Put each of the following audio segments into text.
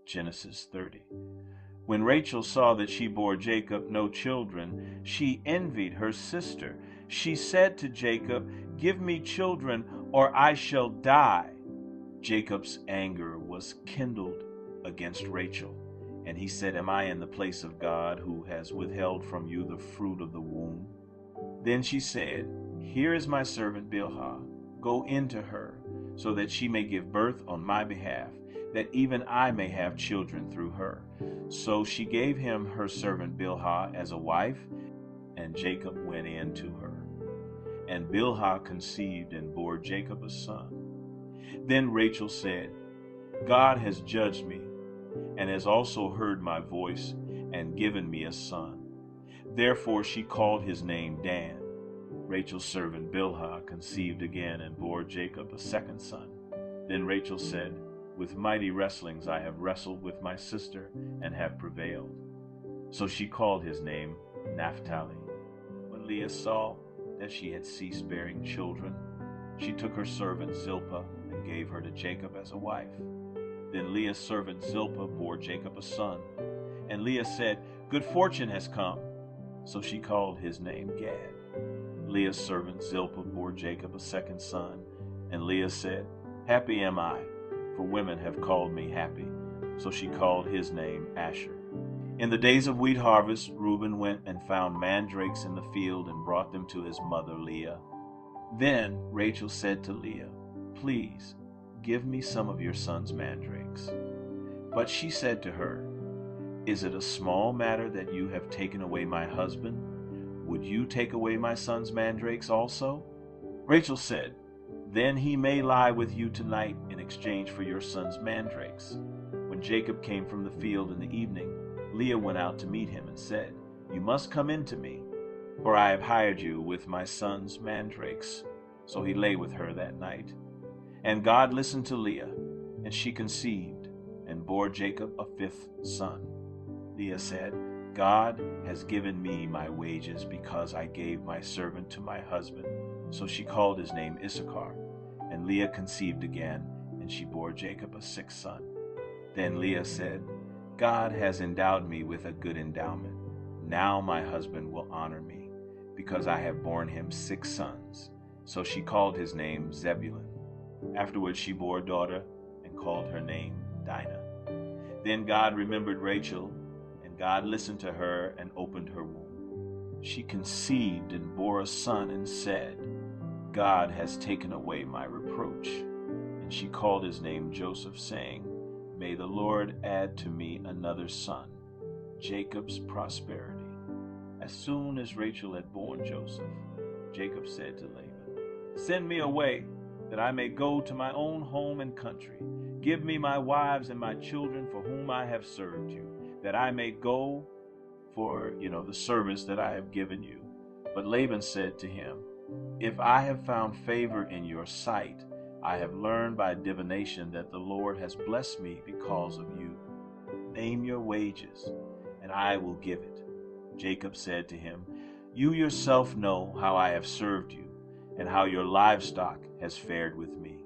Genesis 30. When Rachel saw that she bore Jacob no children, she envied her sister. She said to Jacob, "Give me children, or I shall die." Jacob's anger was kindled against Rachel, and he said, "Am I in the place of God, who has withheld from you the fruit of the womb?" Then she said, "Here is my servant Bilhah. Go into her, so that she may give birth on my behalf, that even I may have children through her." So she gave him her servant Bilhah as a wife, and Jacob went in to her. And Bilhah conceived and bore Jacob a son. Then Rachel said, "God has judged me, and has also heard my voice, and given me a son." Therefore she called his name Dan. Rachel's servant Bilhah conceived again and bore Jacob a second son. Then Rachel said, "With mighty wrestlings I have wrestled with my sister, and have prevailed." So she called his name Naphtali. When Leah saw that she had ceased bearing children, she took her servant Zilpah and gave her to Jacob as a wife. Then Leah's servant Zilpah bore Jacob a son. And Leah said, "Good fortune has come." So she called his name Gad. Leah's servant Zilpah bore Jacob a second son. And Leah said, "Happy am I, for women have called me happy." So she called his name Asher. In the days of wheat harvest, Reuben went and found mandrakes in the field and brought them to his mother Leah. Then Rachel said to Leah, "Please, give me some of your son's mandrakes." But she said to her, "Is it a small matter that you have taken away my husband? Would you take away my son's mandrakes also?" Rachel said, "Then he may lie with you tonight in exchange for your son's mandrakes." When Jacob came from the field in the evening, Leah went out to meet him and said, "You must come in to me, for I have hired you with my son's mandrakes." So he lay with her that night. And God listened to Leah, and she conceived and bore Jacob a fifth son. Leah said, "God has given me my wages because I gave my servant to my husband." So she called his name Issachar. And Leah conceived again, and she bore Jacob a sixth son. Then Leah said, "God has endowed me with a good endowment. Now my husband will honor me, because I have borne him 6 sons." So she called his name Zebulun. Afterwards she bore a daughter and called her name Dinah. Then God remembered Rachel, and God listened to her and opened her womb. She conceived and bore a son and said, "God has taken away my reproach." And she called his name Joseph, saying, "May the Lord add to me another son, Jacob's prosperity." As soon as Rachel had borne Joseph, Jacob said to Laban, "Send me away, that I may go to my own home and country. Give me my wives and my children for whom I have served you, that I may go for, the service that I have given you." But Laban said to him, "If I have found favor in your sight, I have learned by divination that the Lord has blessed me because of you. Name your wages, and I will give it." Jacob said to him, "You yourself know how I have served you, and how your livestock has fared with me.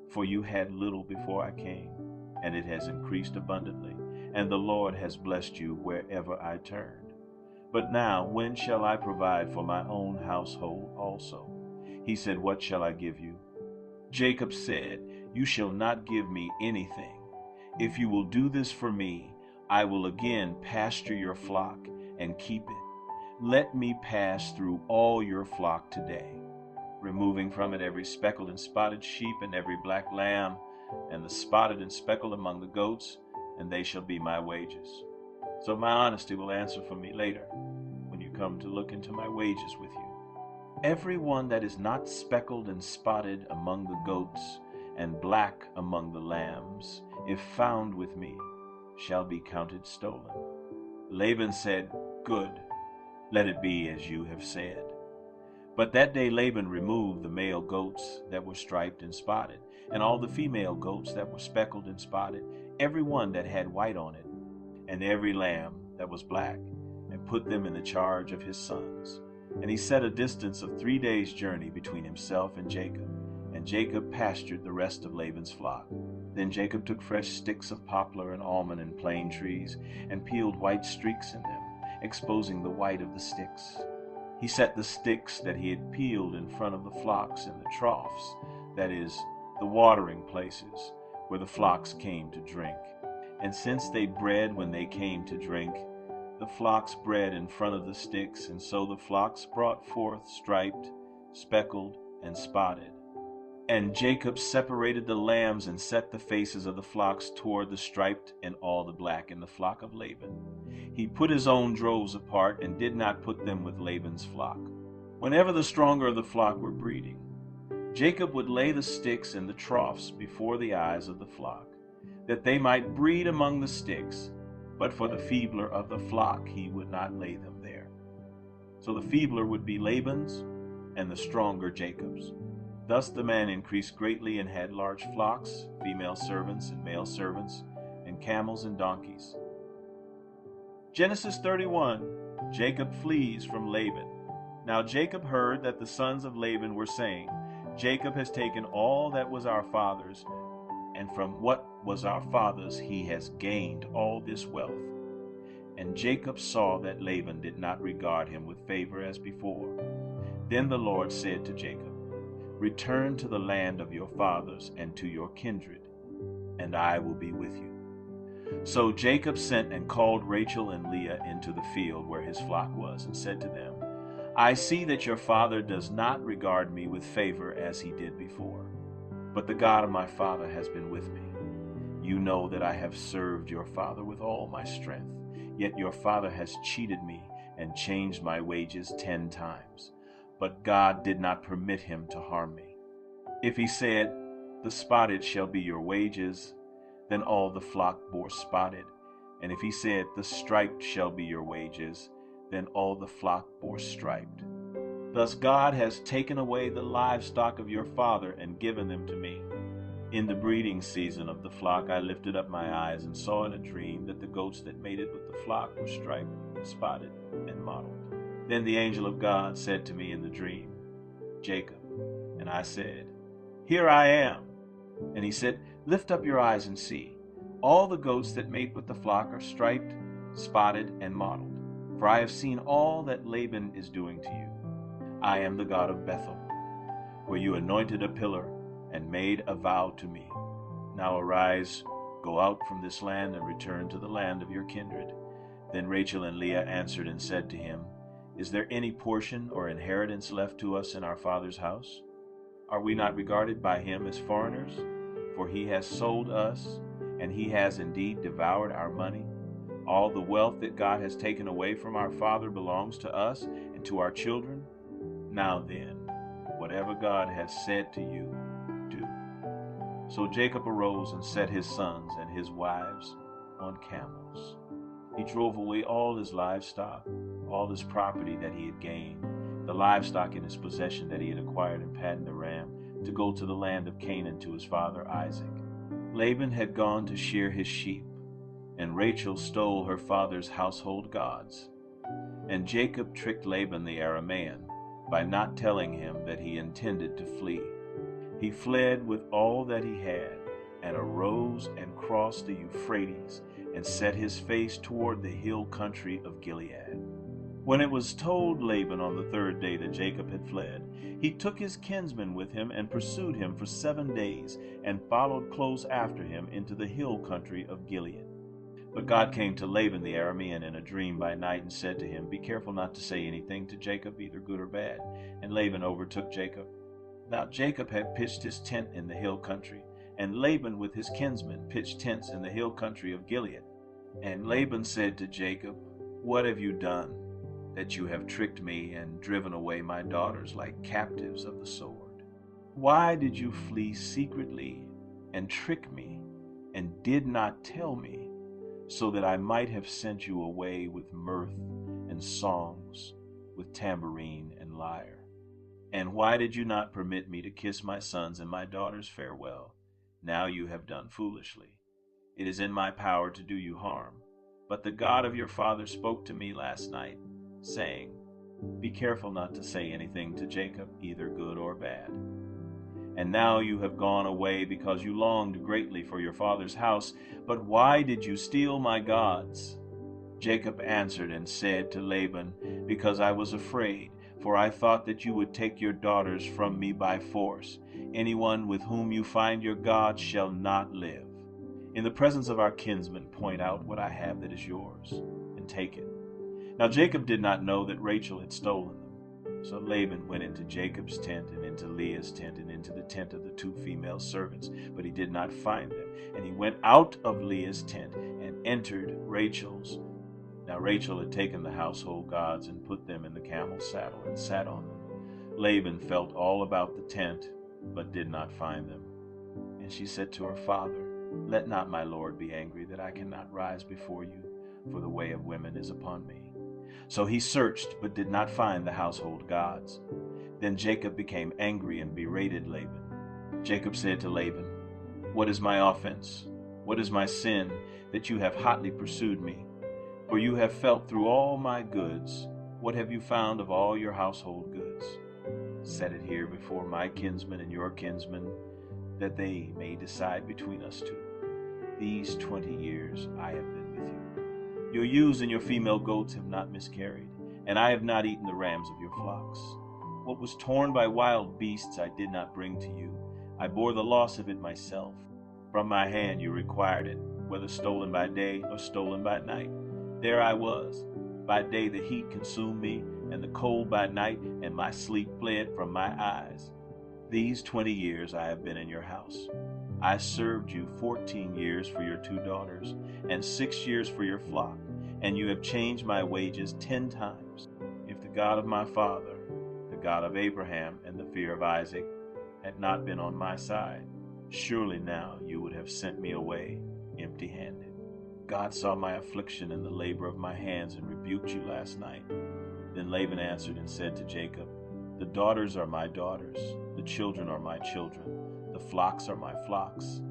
For you had little before I came, and it has increased abundantly, and the Lord has blessed you wherever I turned. But now, when shall I provide for my own household also?" He said, "What shall I give you?" Jacob said, "You shall not give me anything. If you will do this for me, I will again pasture your flock and keep it. Let me pass through all your flock today, removing from it every speckled and spotted sheep and every black lamb, and the spotted and speckled among the goats, and they shall be my wages. So my honesty will answer for me later, when you come to look into my wages with you. Every one that is not speckled and spotted among the goats, and black among the lambs, if found with me, shall be counted stolen." Laban said, "Good, let it be as you have said." But that day Laban removed the male goats that were striped and spotted, and all the female goats that were speckled and spotted, every one that had white on it, and every lamb that was black, and put them in the charge of his sons. And he set a distance of 3 days' journey between himself and Jacob and Jacob pastured the rest of Laban's flock. Then Jacob took fresh sticks of poplar and almond and plane trees and peeled white streaks in them, exposing the white of the sticks. He set the sticks that he had peeled in front of the flocks in the troughs, that is, the watering places, where the flocks came to drink. And since they bred when they came to drink, the flocks bred in front of the sticks, and so the flocks brought forth striped, speckled, and spotted. And Jacob separated the lambs and set the faces of the flocks toward the striped and all the black in the flock of Laban. He put his own droves apart and did not put them with Laban's flock. Whenever the stronger of the flock were breeding, Jacob would lay the sticks in the troughs before the eyes of the flock, that they might breed among the sticks, but for the feebler of the flock he would not lay them there. So the feebler would be Laban's, and the stronger Jacob's. Thus the man increased greatly and had large flocks, female servants and male servants, and camels and donkeys. Genesis 31. Jacob flees from Laban. Now Jacob heard that the sons of Laban were saying, Jacob has taken all that was our father's, and from what was our father's he has gained all this wealth. And Jacob saw that Laban did not regard him with favor as before. Then the Lord said to Jacob, Return to the land of your fathers and to your kindred, and I will be with you. So Jacob sent and called Rachel and Leah into the field where his flock was, and said to them, I see that your father does not regard me with favor as he did before, but the God of my father has been with me. You know that I have served your father with all my strength, yet your father has cheated me and changed my wages 10 times. But God did not permit him to harm me. If he said, The spotted shall be your wages, then all the flock bore spotted. And if he said, The striped shall be your wages, then all the flock bore striped. Thus God has taken away the livestock of your father and given them to me. In the breeding season of the flock I lifted up my eyes and saw in a dream that the goats that mated with the flock were striped, spotted, and mottled. Then the angel of God said to me in the dream, Jacob. And I said, Here I am. And he said, Lift up your eyes and see. All the goats that mate with the flock are striped, spotted, and mottled. For I have seen all that Laban is doing to you. I am the God of Bethel, where you anointed a pillar and made a vow to me. Now arise, go out from this land and return to the land of your kindred. Then Rachel and Leah answered and said to him, Is there any portion or inheritance left to us in our father's house? Are we not regarded by him as foreigners? For he has sold us, and he has indeed devoured our money. All the wealth that God has taken away from our father belongs to us and to our children. Now then, whatever God has said to you, do. So Jacob arose and set his sons and his wives on camels. He drove away all his livestock, all his property that he had gained, the livestock in his possession that he had acquired in Paddan Aram, to go to the land of Canaan to his father Isaac. Laban had gone to shear his sheep, and Rachel stole her father's household gods. And Jacob tricked Laban the Aramean by not telling him that he intended to flee. He fled with all that he had, and arose and crossed the Euphrates, and set his face toward the hill country of Gilead. When it was told Laban on the 3rd day that Jacob had fled, he took his kinsman with him and pursued him for 7 days, and followed close after him into the hill country of Gilead. But God came to Laban the Aramean in a dream by night and said to him, Be careful not to say anything to Jacob, either good or bad. And Laban overtook Jacob. Now Jacob had pitched his tent in the hill country, and Laban with his kinsmen pitched tents in the hill country of Gilead. And Laban said to Jacob, What have you done, that you have tricked me and driven away my daughters like captives of the sword? Why did you flee secretly and trick me, and did not tell me, so that I might have sent you away with mirth and songs, with tambourine and lyre? And why did you not permit me to kiss my sons and my daughters farewell? Now you have done foolishly. It is in my power to do you harm. But the God of your father spoke to me last night, saying, Be careful not to say anything to Jacob, either good or bad. And now you have gone away because you longed greatly for your father's house. But why did you steal my gods?" Jacob answered and said to Laban, "Because I was afraid, for I thought that you would take your daughters from me by force. Anyone with whom you find your God shall not live. In the presence of our kinsmen, point out what I have that is yours, and take it." Now Jacob did not know that Rachel had stolen them. So Laban went into Jacob's tent and into Leah's tent and into the tent of the 2 female servants, but he did not find them. And he went out of Leah's tent and entered Rachel's. Now Rachel had taken the household gods and put them in the camel's saddle and sat on them. Laban felt all about the tent, but did not find them. And she said to her father, "Let not my lord be angry that I cannot rise before you, for the way of women is upon me." So he searched, but did not find the household gods. Then Jacob became angry and berated Laban. Jacob said to Laban, "What is my offense? What is my sin, that you have hotly pursued me? For you have felt through all my goods. What have you found of all your household goods? Set it here before my kinsmen and your kinsmen, that they may decide between us two. These 20 years I have been with you. Your ewes and your female goats have not miscarried, and I have not eaten the rams of your flocks. What was torn by wild beasts I did not bring to you. I bore the loss of it myself. From my hand you required it, whether stolen by day or stolen by night. There I was. By day the heat consumed me, and the cold by night, and my sleep fled from my eyes. These 20 years I have been in your house. I served you 14 years for your 2 daughters, and 6 years for your flock, and you have changed my wages 10 times. If the God of my father, the God of Abraham, and the fear of Isaac had not been on my side, surely now you would have sent me away empty-handed. God saw my affliction and the labor of my hands and rebuked you last night." Then Laban answered and said to Jacob, "The daughters are my daughters, the children are my children, the flocks are my flocks,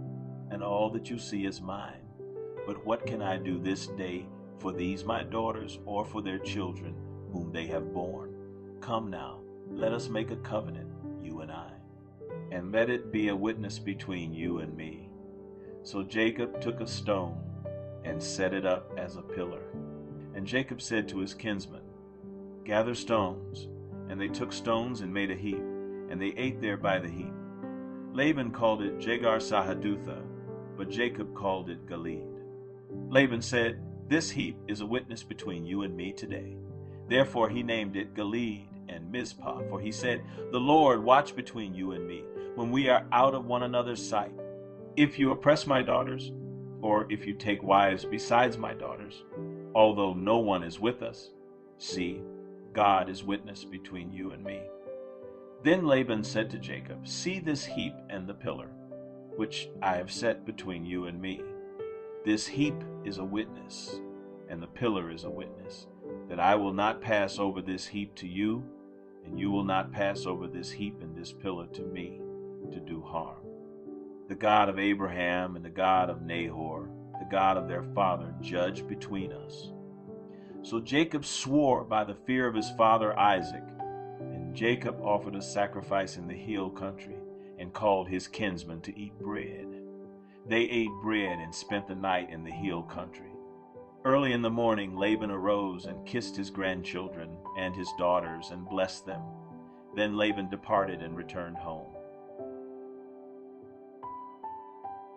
and all that you see is mine. But what can I do this day for these my daughters, or for their children whom they have borne? Come now, let us make a covenant, you and I, and let it be a witness between you and me." So Jacob took a stone and set it up as a pillar. And Jacob said to his kinsmen, "Gather stones." And they took stones and made a heap, and they ate there by the heap. Laban called it Jegar-sahadutha, but Jacob called it Gilead. Laban said, "This heap is a witness between you and me today." Therefore he named it Gilead and Mizpah, for he said, "The Lord watch between you and me, when we are out of one another's sight. If you oppress my daughters, or if you take wives besides my daughters, although no one is with us, see, God is witness between you and me." Then Laban said to Jacob, "See this heap and the pillar, which I have set between you and me. This heap is a witness, and the pillar is a witness, that I will not pass over this heap to you, and you will not pass over this heap and this pillar to me, to do harm. The God of Abraham and the God of Nahor, the God of their father, judge between us." So Jacob swore by the fear of his father Isaac, and Jacob offered a sacrifice in the hill country, and called his kinsmen to eat bread. They ate bread and spent the night in the hill country. Early in the morning Laban arose and kissed his grandchildren and his daughters and blessed them. Then Laban departed and returned home.